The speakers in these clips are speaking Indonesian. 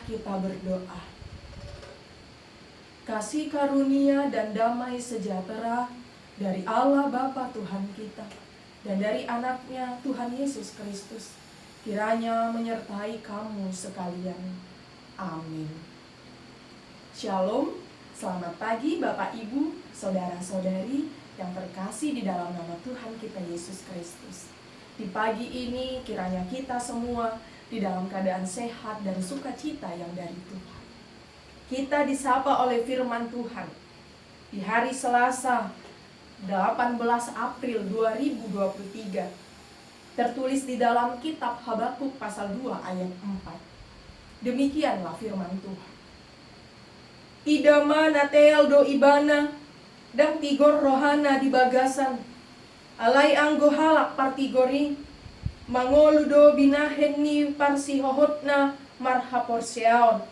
kita berdoa. Kasih karunia dan damai sejahtera dari Allah Bapa Tuhan kita dan dari anaknya Tuhan Yesus Kristus kiranya menyertai kamu sekalian. Amin. Shalom, selamat pagi Bapak Ibu, saudara-saudari yang terkasih di dalam nama Tuhan kita Yesus Kristus. Di pagi ini kiranya kita semua di dalam keadaan sehat dan sukacita yang dari Tuhan. Kita disapa oleh firman Tuhan di hari Selasa 18 April 2023. Tertulis di dalam kitab Habakuk pasal 2 ayat 4. Demikianlah firman Tuhan. Idama natel do ibana dan tigor rohana di bagasan. Alai anggo halak partigori mangoludo binahenni parsihohotna marhaporseaon.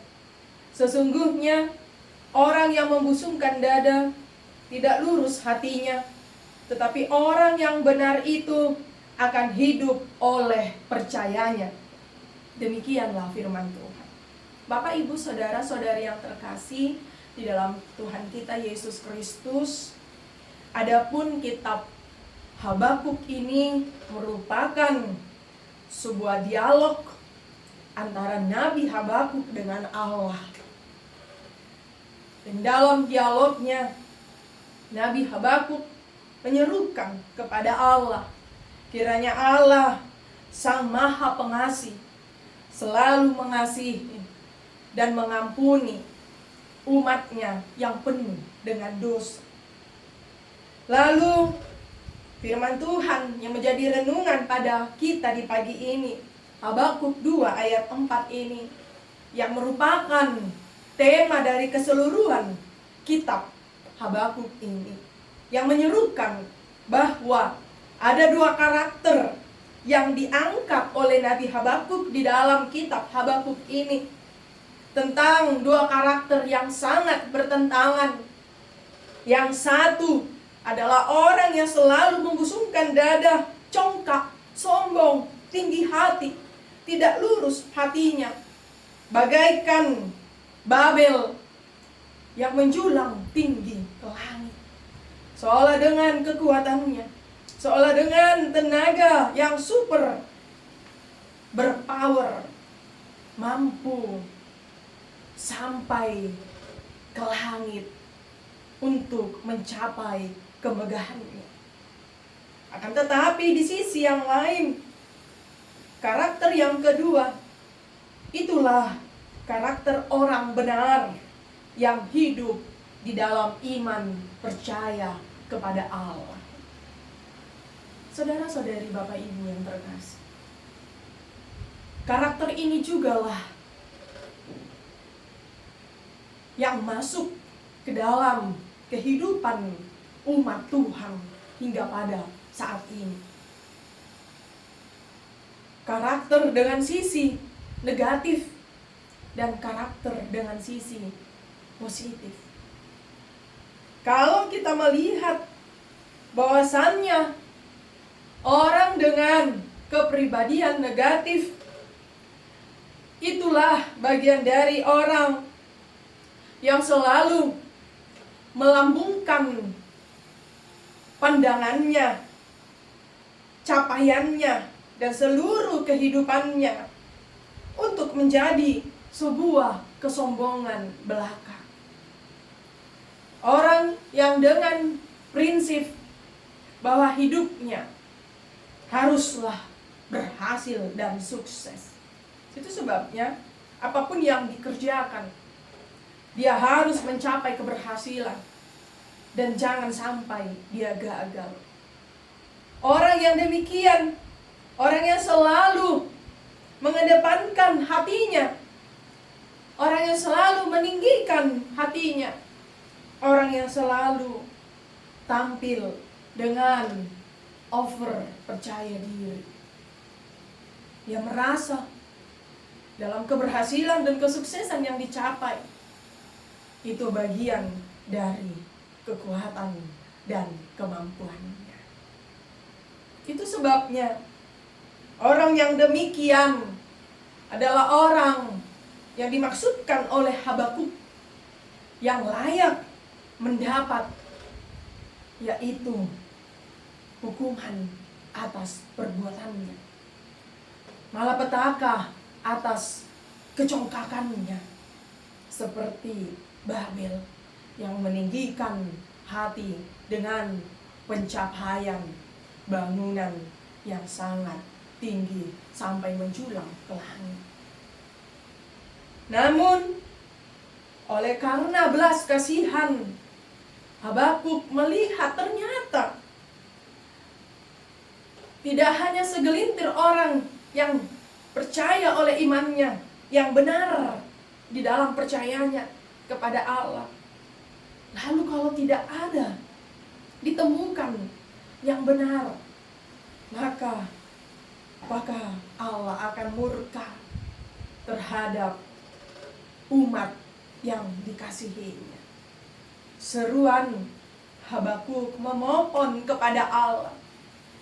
Sesungguhnya orang yang membusungkan dada tidak lurus hatinya, tetapi orang yang benar itu akan hidup oleh percayanya. Demikianlah firman Tuhan. Bapak, Ibu, saudara-saudari yang terkasih di dalam Tuhan kita Yesus Kristus, adapun kitab Habakuk ini merupakan sebuah dialog antara Nabi Habakuk dengan Allah. Dan dalam dialognya, Nabi Habakuk menyerukan kepada Allah. Kiranya Allah, Sang Maha Pengasih, selalu mengasihi dan mengampuni umatnya yang penuh dengan dosa. Lalu, firman Tuhan yang menjadi renungan pada kita di pagi ini, Habakuk 2 ayat 4 ini, yang merupakan tema dari keseluruhan kitab Habakuk ini, yang menyerukan bahwa ada dua karakter yang diangkat oleh Nabi Habakuk di dalam kitab Habakuk ini, tentang dua karakter yang sangat bertentangan. Yang satu adalah orang yang selalu membusungkan dada, congkak, sombong, tinggi hati, tidak lurus hatinya, bagaikan Babel yang menjulang tinggi ke langit, seolah dengan kekuatannya, seolah dengan tenaga yang super berpower, mampu sampai ke langit untuk mencapai kemegahannya. Akan tetapi di sisi yang lain, karakter yang kedua, itulah karakter orang benar yang hidup di dalam iman percaya kepada Allah. Saudara-saudari, Bapak Ibu yang terkasih, karakter ini jugalah yang masuk ke dalam kehidupan umat Tuhan hingga pada saat ini. Karakter dengan sisi negatif dan karakter dengan sisi positif. Kalau kita melihat bahwasannya orang dengan kepribadian negatif, itulah bagian dari orang yang selalu melambungkan pandangannya, capaiannya, dan seluruh kehidupannya untuk menjadi sebuah kesombongan belaka. Orang yang dengan prinsip bahwa hidupnya haruslah berhasil dan sukses. Itu sebabnya apapun yang dikerjakan, dia harus mencapai keberhasilan dan jangan sampai dia gagal. Orang yang demikian, orang yang selalu mengedepankan hatinya, orang yang selalu meninggikan hatinya, orang yang selalu tampil dengan over percaya diri. Dia merasa dalam keberhasilan dan kesuksesan yang dicapai itu bagian dari kekuatan dan kemampuannya. Itu sebabnya orang yang demikian adalah orang yang dimaksudkan oleh Habakuk yang layak mendapat, yaitu hukuman atas perbuatannya, malapetaka atas kecongkakannya, seperti Babel yang meninggikan hati dengan pencapaian bangunan yang sangat tinggi sampai menjulang ke langit. Namun oleh karena belas kasihan, Habakuk melihat ternyata tidak hanya segelintir orang yang percaya oleh imannya, yang benar di dalam percayanya kepada Allah. Lalu kalau tidak ada ditemukan yang benar, maka apakah Allah akan murka terhadap umat yang dikasihinya. Seruan Habakuk memohon kepada Allah,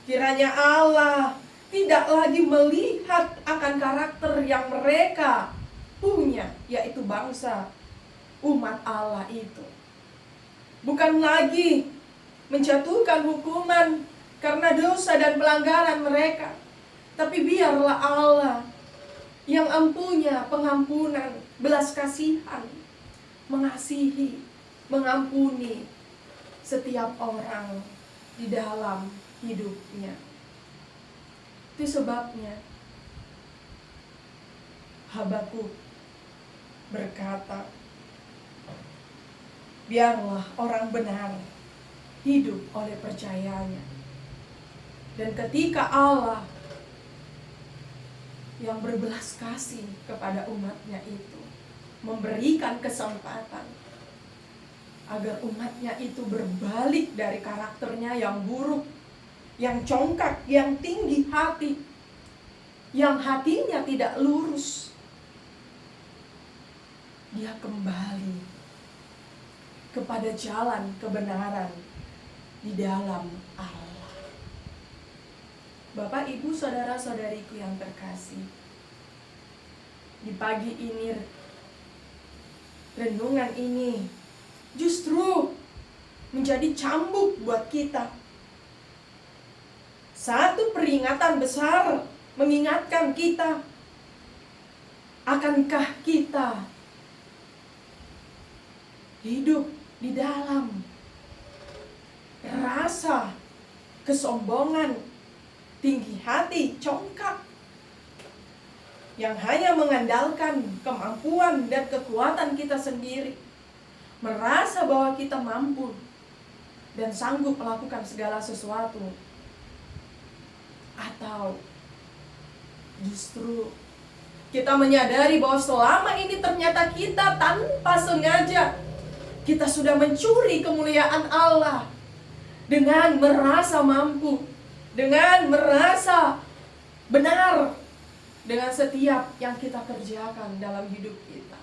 kiranya Allah tidak lagi melihat akan karakter yang mereka punya, yaitu bangsa umat Allah itu. Bukan lagi menjatuhkan hukuman karena dosa dan pelanggaran mereka, tapi biarlah Allah yang empunya pengampunan, belas kasihan, mengasihi, mengampuni setiap orang di dalam hidupnya. Itu sebabnya Habakuk berkata, biarlah orang benar hidup oleh percayanya. Dan ketika Allah yang berbelas kasih kepada umatnya itu memberikan kesempatan agar umatnya itu berbalik dari karakternya yang buruk, yang congkak, yang tinggi hati, yang hatinya tidak lurus, dia kembali kepada jalan kebenaran di dalam Allah. Bapak, Ibu, saudara-saudariku yang terkasih, di pagi ini, renungan ini justru menjadi cambuk buat kita. Satu peringatan besar mengingatkan kita, akankah kita hidup di dalam rasa kesombongan, tinggi hati, congkak, yang hanya mengandalkan kemampuan dan kekuatan kita sendiri, merasa bahwa kita mampu dan sanggup melakukan segala sesuatu, atau justru kita menyadari bahwa selama ini ternyata kita tanpa sengaja kita sudah mencuri kemuliaan Allah dengan merasa mampu, dengan merasa benar dengan setiap yang kita kerjakan dalam hidup kita.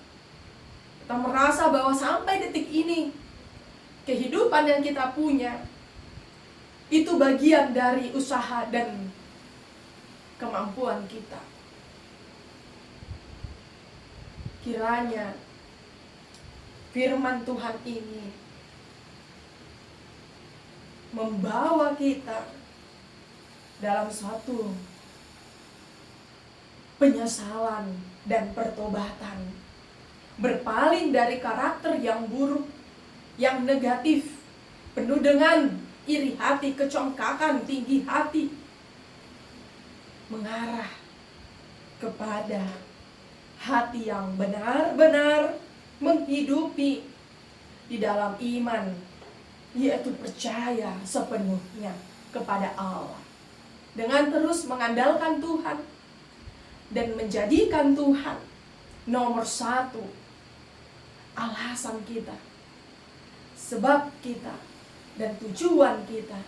Kita merasa bahwa sampai detik ini kehidupan yang kita punya itu bagian dari usaha dan kemampuan kita. Kiranya firman Tuhan ini membawa kita dalam suatu penyesalan dan pertobatan, berpaling dari karakter yang buruk, yang negatif, penuh dengan iri hati, kecongkakan, tinggi hati, mengarah kepada hati yang benar-benar menghidupi di dalam iman, yaitu percaya sepenuhnya kepada Allah, dengan terus mengandalkan Tuhan dan menjadikan Tuhan nomor satu alasan kita, sebab kita dan tujuan kita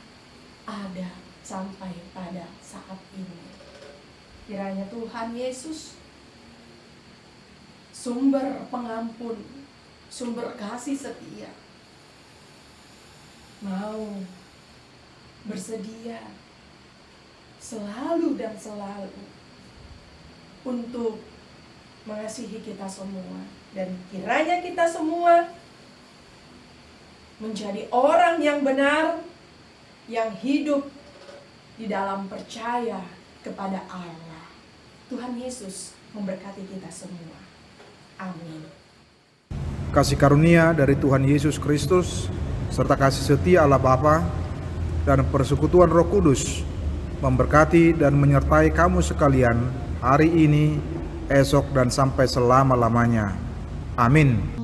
ada sampai pada saat ini. Kiranya Tuhan Yesus, sumber pengampun, sumber kasih setia, mau bersedia selalu dan selalu untuk mengasihi kita semua. Dan kiranya kita semua menjadi orang yang benar, yang hidup di dalam percaya kepada Allah. Tuhan Yesus memberkati kita semua. Amin. Kasih karunia dari Tuhan Yesus Kristus, serta kasih setia Allah Bapa, dan persekutuan Roh Kudus memberkati dan menyertai kamu sekalian hari ini, esok, dan sampai selama-lamanya. Amin.